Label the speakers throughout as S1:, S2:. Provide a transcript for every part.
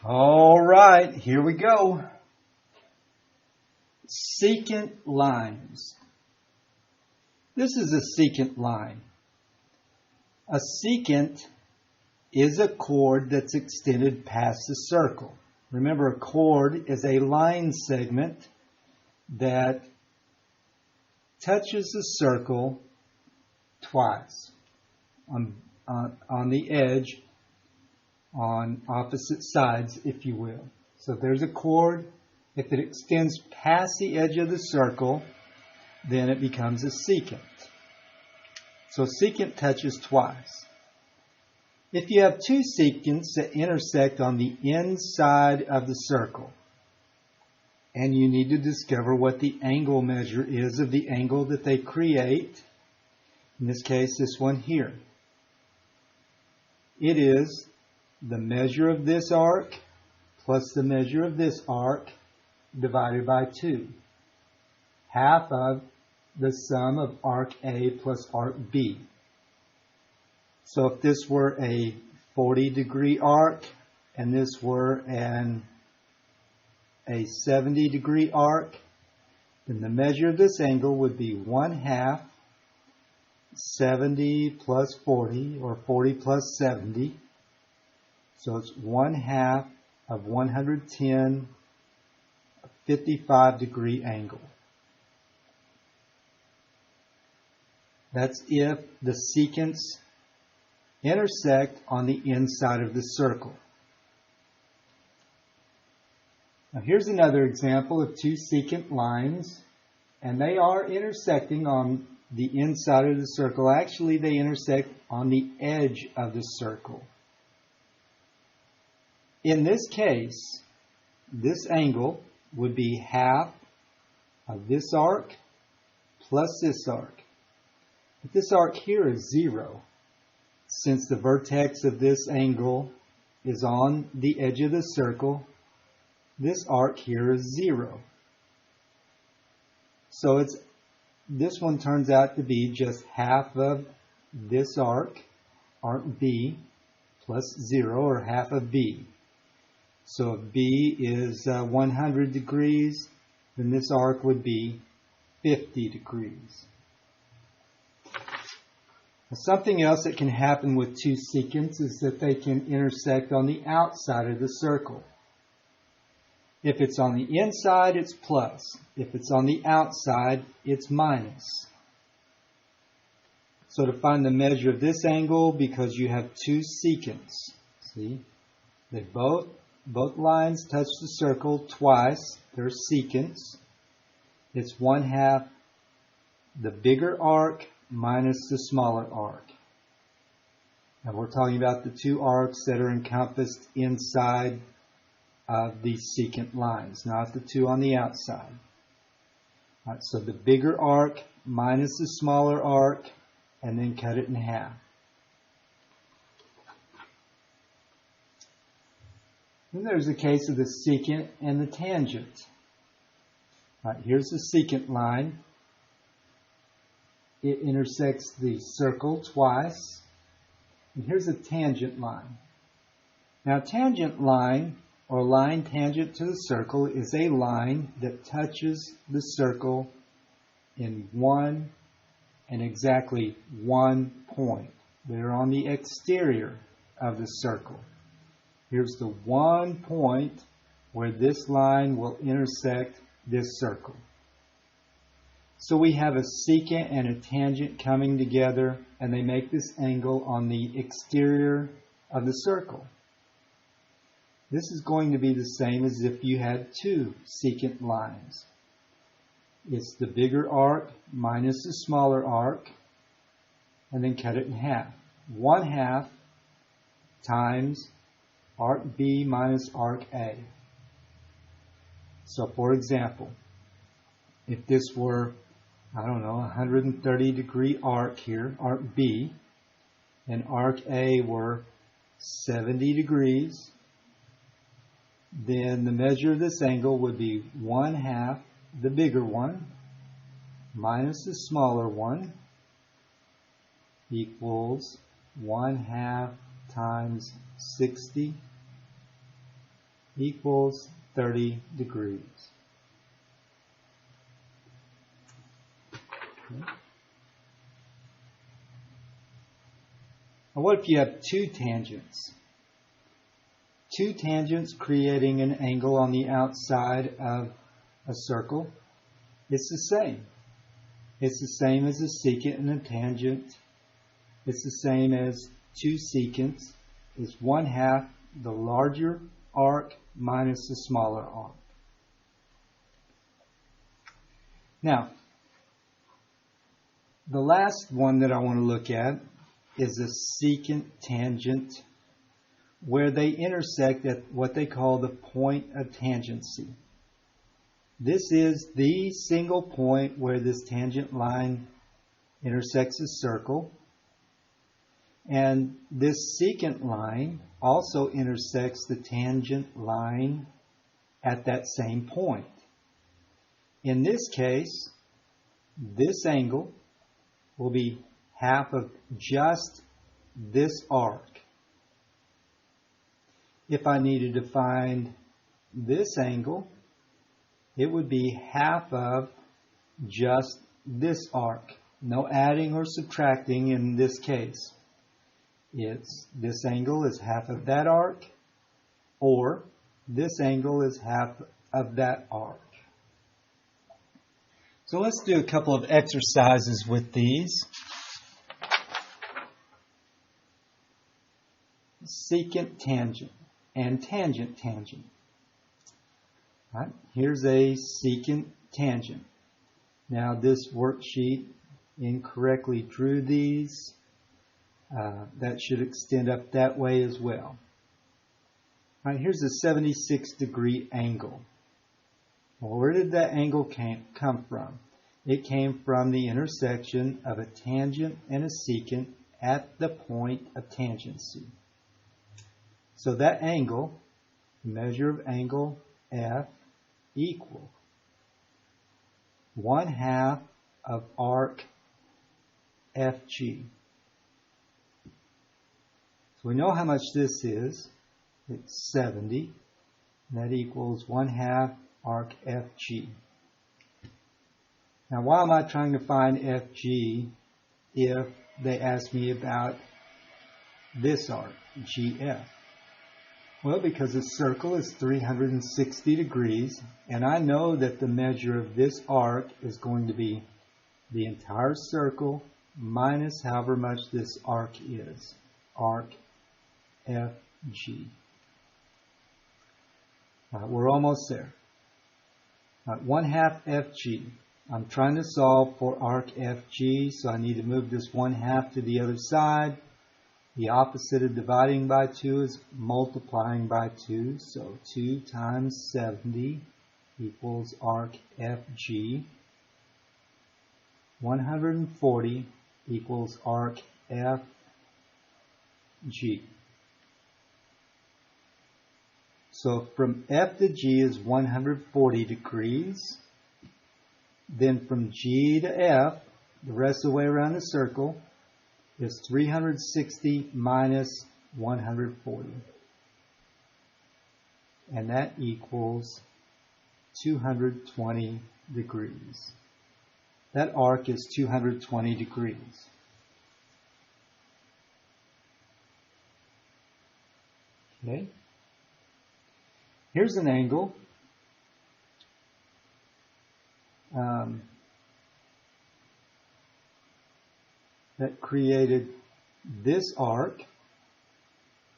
S1: All right, here we go. Secant lines. This is a secant line. A secant is a chord that's extended past the circle. Remember, a chord is a line segment that touches the circle twice on the edge, on opposite sides, if you will. So if there's a chord, if it extends past the edge of the circle, then it becomes a secant. So a secant touches twice. If you have two secants that intersect on the inside of the circle, and you need to discover what the angle measure is of the angle that they create, in this case, this one here, it is the measure of this arc plus the measure of this arc divided by 2. Half of the sum of arc A plus arc B. So if this were a 40-degree arc and this were a 70-degree arc, then the measure of this angle would be 1/2 70 plus 40, or 40 plus 70. So it's 1/2 of 110, a 55-degree angle. That's if the secants intersect on the inside of the circle. Now here's another example of two secant lines, and they are intersecting on the inside of the circle. Actually, they intersect on the edge of the circle. In this case, this angle would be half of this arc plus this arc. But this arc here is 0. Since the vertex of this angle is on the edge of the circle, this arc here is 0. So this one turns out to be just half of this arc, arc B, plus 0, or half of B. So if B is 100 degrees, then this arc would be 50 degrees. Something else that can happen with two secants is that they can intersect on the outside of the circle. If it's on the inside, it's plus. If it's on the outside, it's minus. So to find the measure of this angle, because you have two secants, see, they both lines touch the circle twice. They're secants. It's 1/2 the bigger arc minus the smaller arc. And we're talking about the two arcs that are encompassed inside of the secant lines, not the two on the outside. All right, so the bigger arc minus the smaller arc, and then cut it in half. Then there's the case of the secant and the tangent. All right, here's the secant line. It intersects the circle twice. And here's a tangent line. Now, tangent line, or line tangent to the circle, is a line that touches the circle in one and exactly one point. They're on the exterior of the circle. Here's the one point where this line will intersect this circle. So we have a secant and a tangent coming together, and they make this angle on the exterior of the circle. This is going to be the same as if you had two secant lines. It's the bigger arc minus the smaller arc, and then cut it in half. 1/2 times arc B minus arc A. So for example, if this were, I don't know, 130-degree arc here, arc B, and arc A were 70 degrees, then the measure of this angle would be 1/2 the bigger one minus the smaller one equals 1/2 times 60 equals 30 degrees. Okay. Now what if you have two tangents? Two tangents creating an angle on the outside of a circle. It's the same. It's the same as a secant and a tangent. It's the same as two secants. It's 1/2 the larger arc minus the smaller arc. Now, the last one that I want to look at is a secant tangent where they intersect at what they call the point of tangency. This is the single point where this tangent line intersects a circle. And this secant line also intersects the tangent line at that same point. In this case, this angle will be half of just this arc. If I needed to find this angle, it would be half of just this arc. No adding or subtracting in this case. This angle is half of that arc, or this angle is half of that arc. So let's do a couple of exercises with these. Secant tangent and tangent tangent. All right, here's a secant tangent. Now this worksheet incorrectly drew these. That should extend up that way as well. All right, here's a 76-degree angle. Well, where did that angle come from? It came from the intersection of a tangent and a secant at the point of tangency. So that angle, the measure of angle F, equal 1/2 of arc FG. So we know how much this is. It's 70. And that equals 1/2 arc FG. Now why am I trying to find FG if they ask me about this arc, GF? Well, because the circle is 360 degrees, and I know that the measure of this arc is going to be the entire circle minus however much this arc is, arc FG. We're almost there. 1/2 FG. I'm trying to solve for arc FG, so I need to move this 1/2 to the other side. The opposite of dividing by 2 is multiplying by 2. So 2 times 70 equals arc FG. 140 equals arc FG. So from F to G is 140 degrees. Then from G to F, the rest of the way around the circle, is 360 minus 140. And that equals 220 degrees. That arc is 220 degrees. Okay. Here's an angle that created this arc.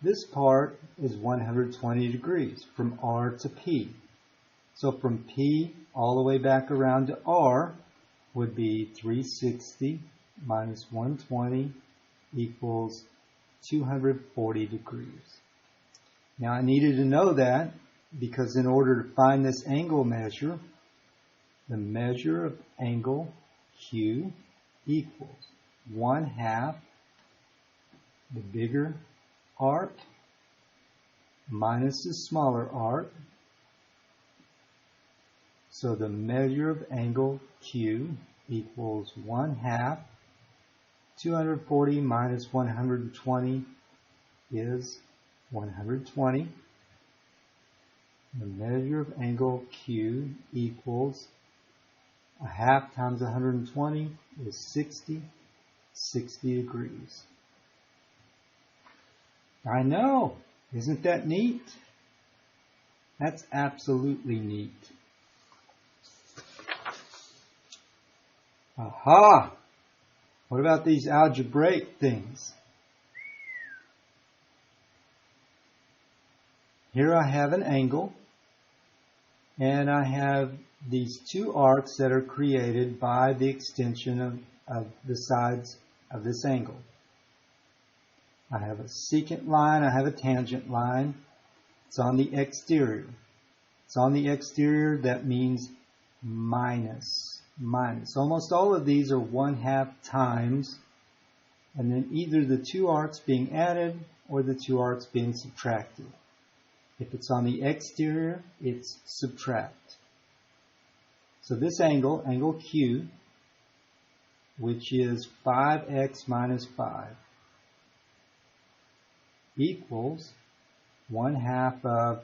S1: This part is 120 degrees from R to P. So from P all the way back around to R would be 360 minus 120 equals 240 degrees. Now I needed to know that because in order to find this angle measure, the measure of angle Q equals 1/2 the bigger arc minus the smaller arc. So the measure of angle Q equals 1/2. 240 minus 120 is 120. The measure of angle Q equals a half times 120 is 60 degrees. I know, isn't that neat? That's absolutely neat. Aha! What about these algebraic things? Here I have an angle, and I have these two arcs that are created by the extension of the sides of this angle. I have a secant line, I have a tangent line. It's on the exterior. It's on the exterior, that means minus. Almost all of these are 1/2 times, and then either the two arcs being added or the two arcs being subtracted. If it's on the exterior, it's subtract. So this angle, angle Q, which is 5x minus 5, equals 1/2 of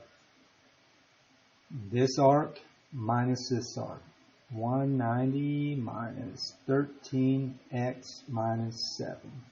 S1: this arc minus this arc. 190 minus 13x minus 7.